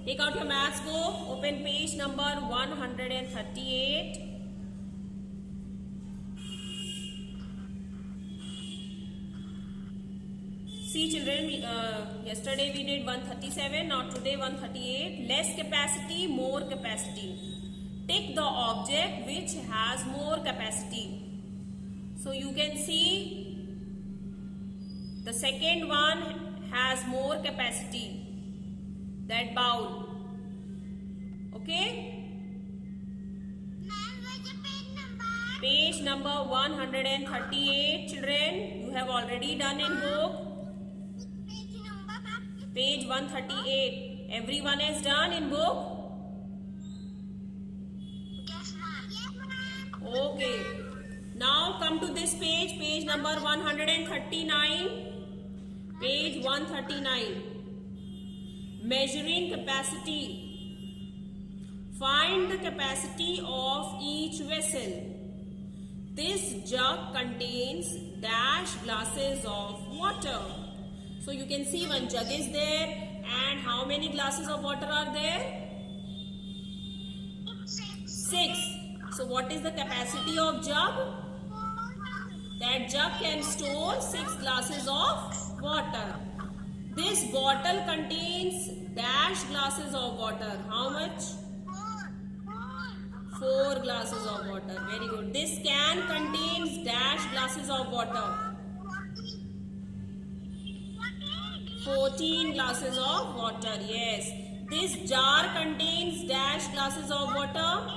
Take out your maths book. Open page number 138. See children, yesterday we did 137, now today 138. Less capacity, more capacity. Take the object which has more capacity. So you can see the second one has more capacity. That bowl. Okay? Page number 138. Children, you have already done in book. Page 138. Everyone is done in book? Yes, ma'am. Okay. Now come to this page. Page number 139. Page 139. Measuring capacity. Find the capacity of each vessel. This jug contains dash glasses of water. So you can see one jug is there, and how many glasses of water are there? 6. So what is the capacity of jug? That jug can store 6 glasses of water. This bottle contains dash glasses of water. How much? 4 glasses of water. Very good. This can contains dash glasses of water. 14 glasses of water. Yes. This jar contains dash glasses of water.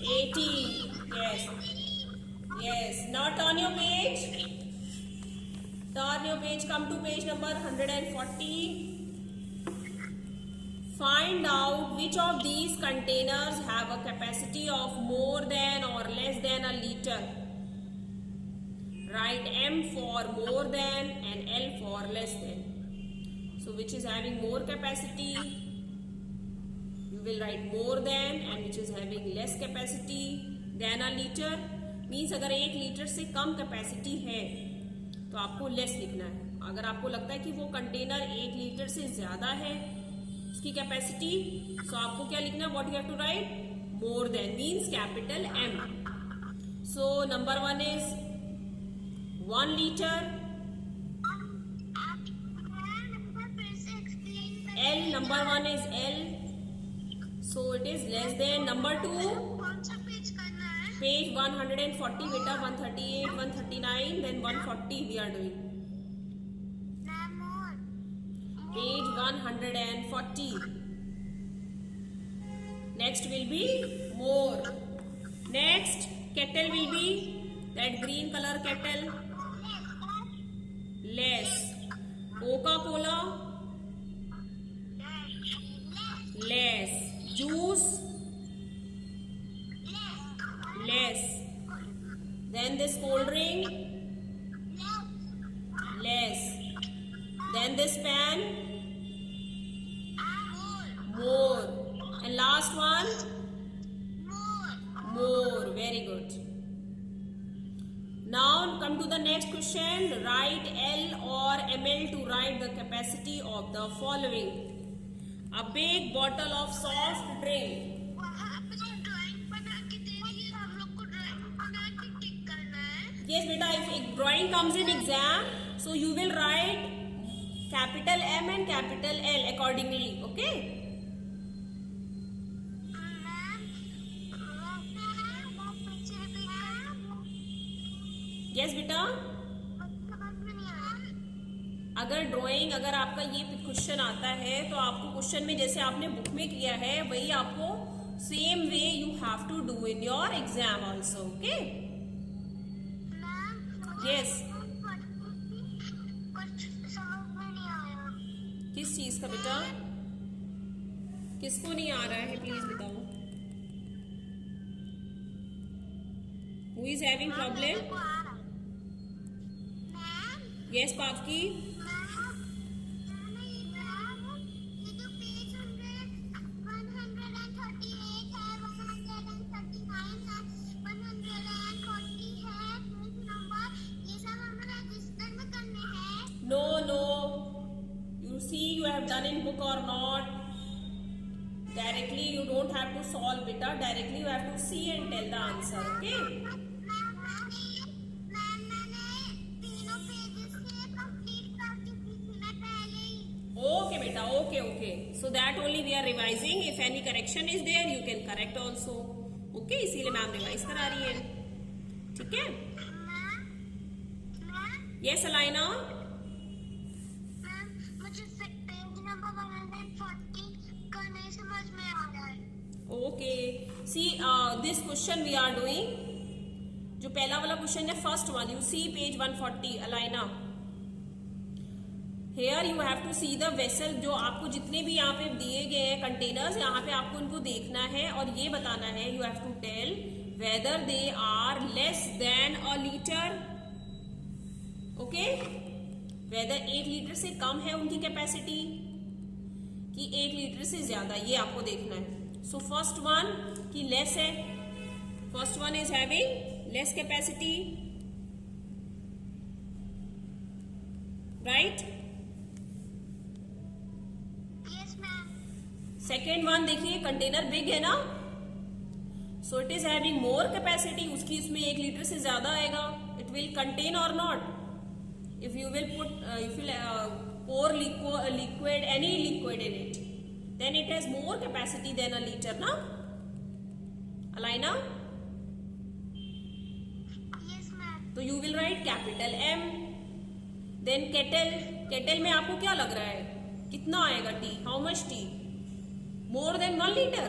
18. Yes. Yes. Now turn your page. Turn your page. Come to page number 140. Find out which of these containers have a capacity of more than or less than a liter. Write M for more than and L for less than. So which is having more capacity? You will write more than, and which is having less capacity than a liter. Means अगर 1 litre से कम capacity है तो आपको less लिखना है. अगर आपको लगता है कि वो कंटेनर 1 लीटर से ज्यादा है इसकी कैपेसिटी, तो आपको क्या लिखना है? What you have to write? More than means capital M. So number 1 is 1 liter. L, number 1 is L. So it is less than. Number 2, page 140 beta, 138, 139, then 140 we are doing. Page 140. Next will be more. Next, kettle will be that green color kettle. Less. Coca-Cola. Less. Juice. Less. Then this cold drink. Less. Then this pan. More. And last one. More. Very good. Now come to the next question. Write L or ml to write the capacity of the following. A big bottle of soft drink. Yes, beta, if drawing comes in exam, so you will write capital M and capital L accordingly. Okay? Yes, बेटा. अगर drawing, अगर आपका ये question आता है तो आपको question में जैसे आपने बुक में किया है वही आपको same way you have to do in your exam also. Okay? Yes. किस चीज का बेटा? किसको नहीं आ रहा है प्लीज बताओ. Who is having problem? Yes पापकी. No. You see, you have done in book or not? Directly you don't have to solve beta. Directly you have to see and tell the answer. Okay? Okay beta. Okay. So that only we are revising. If any correction is there, you can correct also. Okay? इसीलिए ma'am revise करा रही है. ठीक है? Yes, Alaina. Okay. See, this question we are doing. जो पहला वाला question है first one, you see page 140, Alaina. Here you have to see the vessel. जो आपको जितने भी यहाँ पे दिए गए हैं कंटेनर्स, यहाँ पे आपको उनको देखना है और ये बताना है. You have to tell whether they are less than a liter. Okay? Whether 8 litre से कम है उनकी कैपेसिटी कि 8 लीटर से ज्यादा, ये आपको देखना है. So first one कि less है. First one is having less capacity, right? Yes, ma'am. Second one देखिए कंटेनर बिग है ना, so it is having more capacity. उसकी इसमें 1 लीटर से ज्यादा आएगा. It will contain or not? If you will put, if you pour liquid, any liquid in it, then it has more capacity than a liter, na? Alaina? Yes, ma'am. तो you will write capital M. Then kettle. Kettle में आपको क्या लग रहा है? कितना आएगा T? How much tea? More than 1 liter?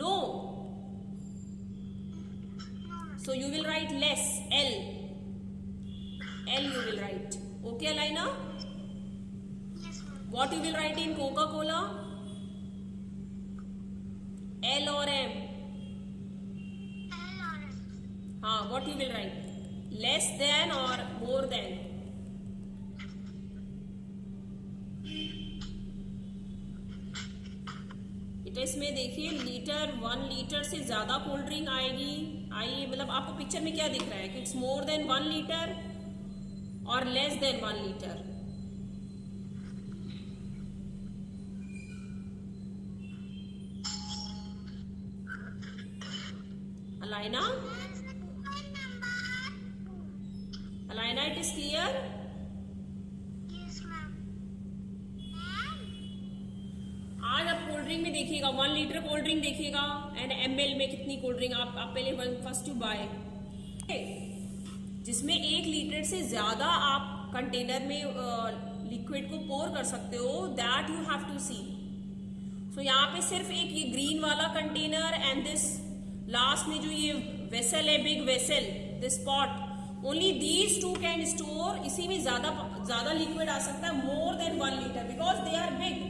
No. So you will write less. L. L you will write. Okay, Alaina? Yes, ma'am. What you will write in Coca-Cola? L or M? L or M. हाँ, what you will write? Less than or more than? इसमें देखिए litre, 1 litre से ज्यादा cold drink आएगी. मतलब आपको picture में क्या दिख रहा है कि इट्स मोर देन 1 लीटर और less than 1 litre. Alaina? Alaina, it is clear? Yes, ma'am. आज आप कोल्ड ड्रिंक में देखिएगा 1 लीटर कोल्ड ड्रिंक देखिएगा एंड ml में कितनी कोल्ड ड्रिंक आप पहले फर्स्ट यू बाय, जिसमें 1 लीटर से ज्यादा आप कंटेनर में लिक्विड को पोर कर सकते हो. दैट यू हैव टू सी. सो यहाँ पे सिर्फ एक ये ग्रीन वाला कंटेनर एंड दिस लास्ट में जो ये वेसल है, big vessel, this pot, only these two can store. इसी में ज्यादा लिक्विड आ सकता है, more than 1 litre, because they are big.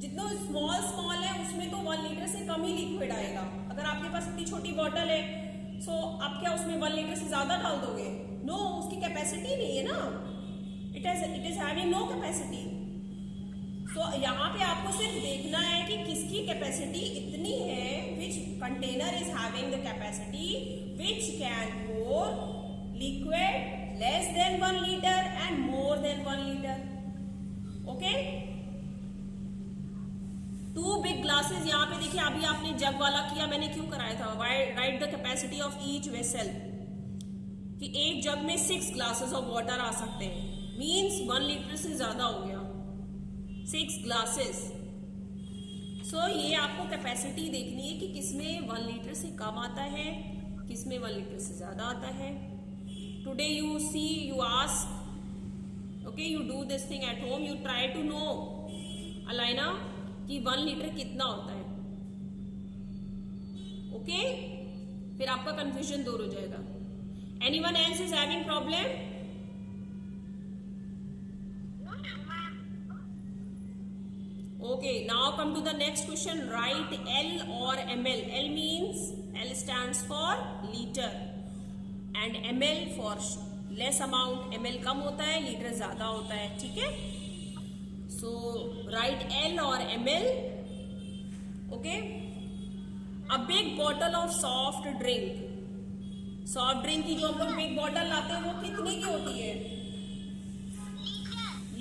जितना स्मॉल है उसमें तो 1 लीटर से कम ही लिक्विड आएगा. अगर आपके पास इतनी छोटी बॉटल है, सो आप क्या उसमें 1 लीटर से ज्यादा डाल दोगे? नो, उसकी कैपेसिटी नहीं है ना. It is having no capacity. So यहाँ पे आपको सिर्फ देखना है कि किसकी कैपेसिटी इतनी है, which container is having the capacity which can pour liquid less than 1 litre and more than 1 litre. Okay, 2 big glasses. यहाँ पे देखिए अभी आपने जग वाला किया, मैंने क्यों कराया था? Right the capacity of each vessel, कि एक जग में 6 ग्लासेस ऑफ वाटर आ सकते हैं. मीन्स 1 लीटर से ज्यादा हो गया, 6 ग्लासेस. सो ये आपको कैपेसिटी देखनी है कि किसमें 1 लीटर से कम आता है, किसमें 1 लीटर से ज्यादा आता है. Today you see, you ask, okay, you do this thing at home, you try to know Alaina कि 1 लीटर कितना होता है. ओके, फिर आपका कंफ्यूजन दूर हो जाएगा. Anyone else is having problem? Okay, now come to the next question. Write L or ml. L means, L stands for liter and ml for less amount. ml कम होता है, लीटर ज्यादा होता है. ठीक है, so write L or ml. Okay, a big bottle of soft drink. Soft drink की जो हम लोग बिग बॉटल लाते हैं वो कितने की होती है?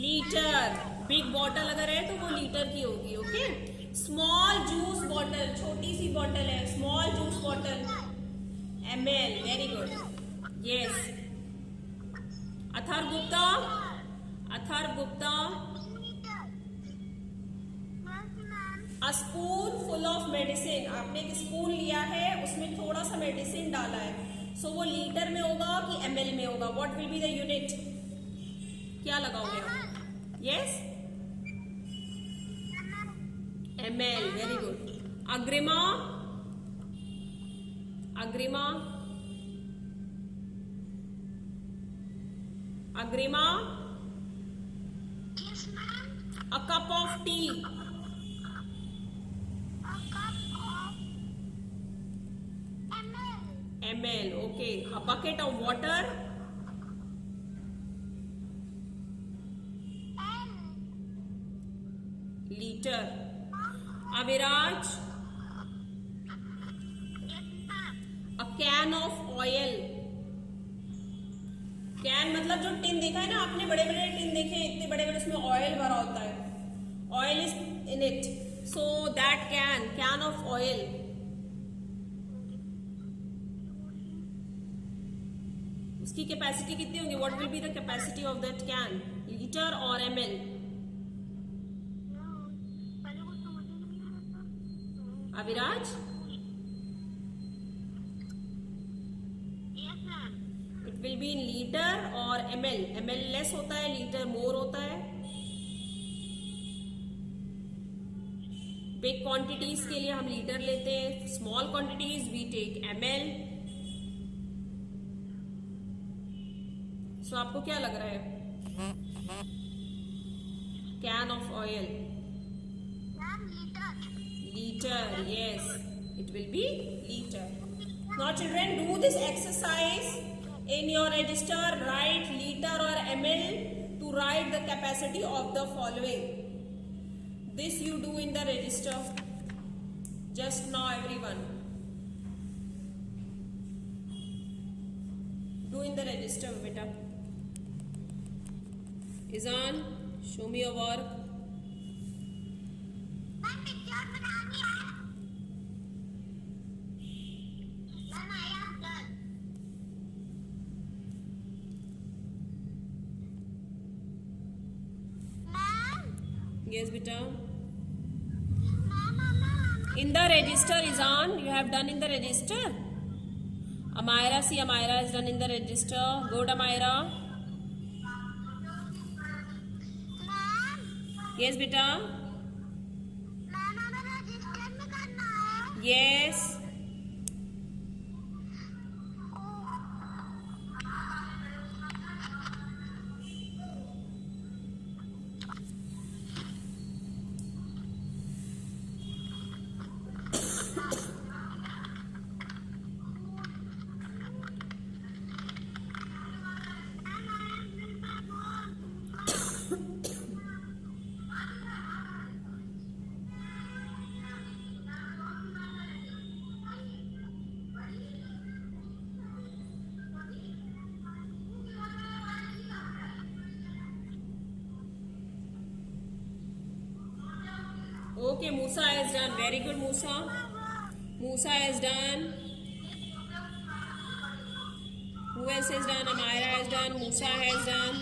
लीटर. बिग बॉटल अगर है तो वो लीटर की होगी. ओके. स्मॉल जूस बॉटल, छोटी सी बॉटल है. Small juice bottle ml. Very good. Yes. Athar Gupta. Athar Gupta. A spoon full of medicine. आपने एक स्पून लिया है, उसमें थोड़ा सा मेडिसिन डाला है. सो वो लीटर में होगा कि ml में होगा? What will be the unit? क्या लगाओगे आप? Yes, ml. Very good. Agrima. Agrima. Agrima. Yes, ma'am. A cup of T. A cup of ml. ml. Okay. A bucket of water. L. Litre. Aviraj. Yes, ma'am. A can of oil. Can मतलब जो tin देखा है ना आपने, बड़े बड़े टिन देखे हैं, इतने बड़े बड़े, उसमें ऑयल भरा होता है. Oil is in it. So that can of oil. उसकी कैपेसिटी कितनी होगी? What will be the capacity of that can? Litre और ml? No. पहले वो तो मुझे नहीं पता. Aviraj. Yes, ma'am. It will be in litre और ml. ml लेस होता है, लीटर मोर होता है. बिग क्वांटिटीज के लिए हम लीटर लेते हैं, small quantities we take ml. So आपको क्या लग रहा है? Can of oil. Ma'am, liter. Liter. Yes, it will be liter. Now children, do this exercise in your register. Write liter or ml to write the capacity of the following. This you do in the register just now, everyone. Do in the register, beta. Izan, show me your work. Ma'am, picture बनानी है. Ma'am, I am done. Ma'am. Yes, beta. Ma'am. In the register, Izan, you have done in the register. Amira, see, Amira is done in the register. Good, Amira. Ma'am. Yes, beta. Ma'am, हमें register में करना है. Yes. Okay, Musa has done. Very good, Musa. Musa has done. Who else has done? Amira has done. Musa has done.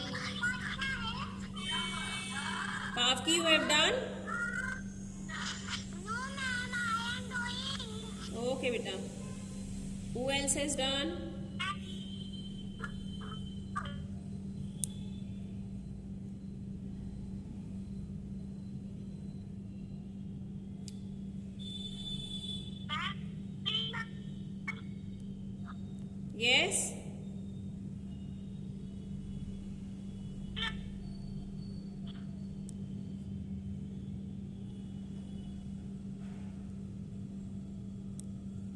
Kafki, you have done? No, ma'am, I am doing. Okay, beta. Who else has done? Yes?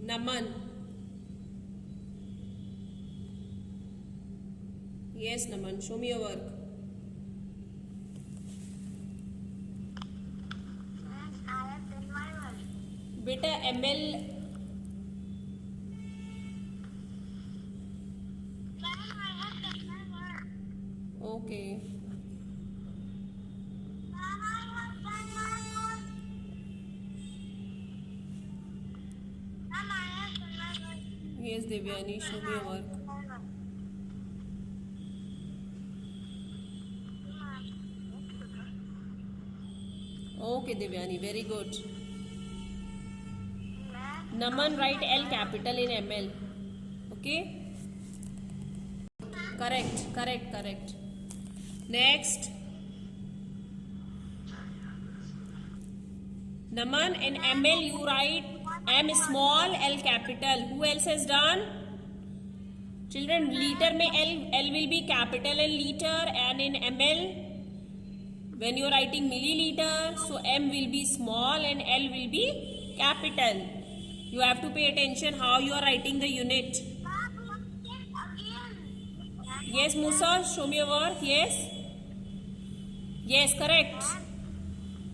Naman. Yes, Naman. Show me your work. Ma'am, I have done my work. Beta, ML. Ma'am, I have done my work. Okay. Ma'am, Yes, Devyani, show me your work. Okay, Devyani, very good. Naman, write L capital in ML. Okay? Correct. Next. Naman, in ML you write M small, L capital. Who else has done? Children, liter mein L will be capital in liter, and in ML, when you are writing milliliter, so M will be small and L will be capital. You have to pay attention how you are writing the unit. Yes, Musa, show me your work. Yes, correct.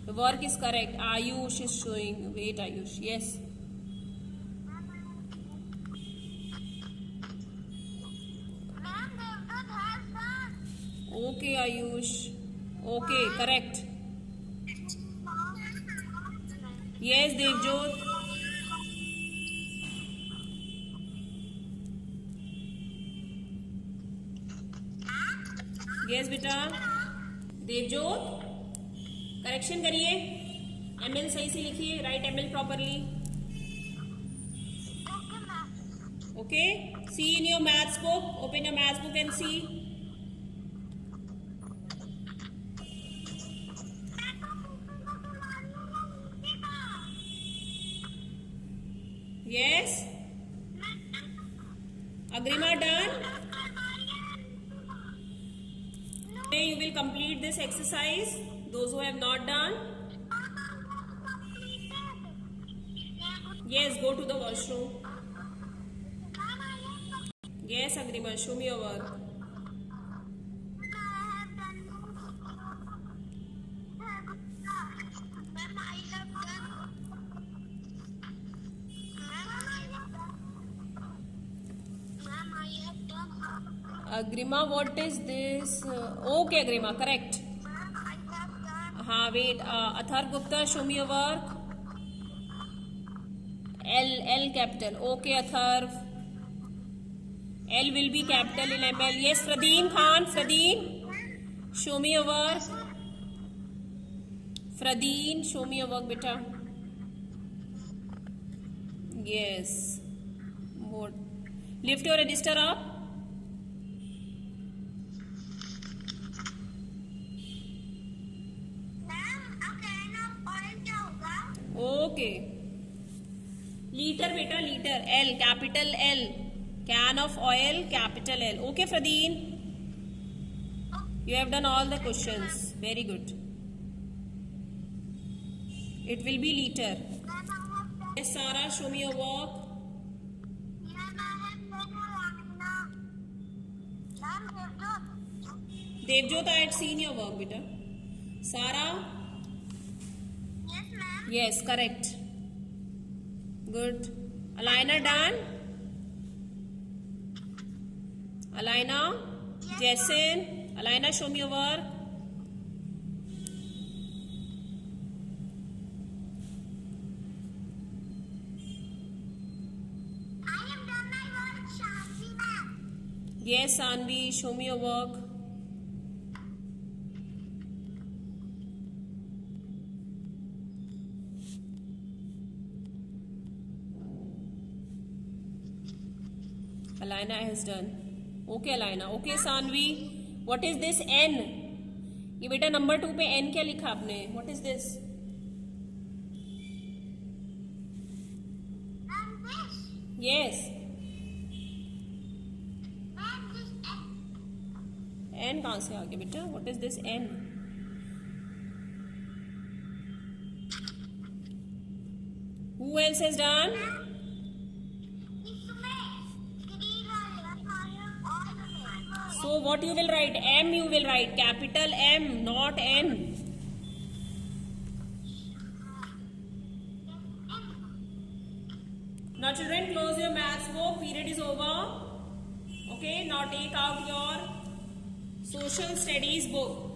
The work is correct. Ayush is showing. Wait, Ayush. Yes. Okay, Ayush. Okay, correct. Yes, Devjot. Yes, beta. Devjot. Correction करिए. ML सही से लिखिए. Right ML properly. Okay. See in your maths book. Open your maths book and see. Yes. Agrima done. Today you will complete this exercise. Those who have not done. Yes, go to the washroom. Yes, Agrima, show me your work. Agrima, what is this? Okay, Agrima, correct. Wait. Athar Gupta, show me your work. L capital. Okay, Athar. L will be capital in ML. Yes, Fradeen Khan. Fradeen, show me your work. Fradeen, show me your work, beta. Yes. What? Lift your register up. Okay. Liter, beta, liter. L, capital L. Can of oil, capital L. Okay, Fradeen. You have done all the questions. Very good. It will be liter. Yes, Sarah, show me your work. Devjot, I had seen your work, beta. Sarah? Yes, correct. Good. Alina done? Alina? Jason? Alina, show me your work. I have done my work, Shanti ma'am. Yes, Anvi, show me your work. Alina has done. Okay, Alina. Okay, Sanvi. What is this N? ये बेटा number 2 पे N क्या लिखा आपने? What is this? And this. Yes. And this N कहाँ से आ गया बेटा? What is this N? Who else has done? So what you will write? M you will write. Capital M, not N. Now children, close your maths book. Period is over. Okay, now take out your social studies book.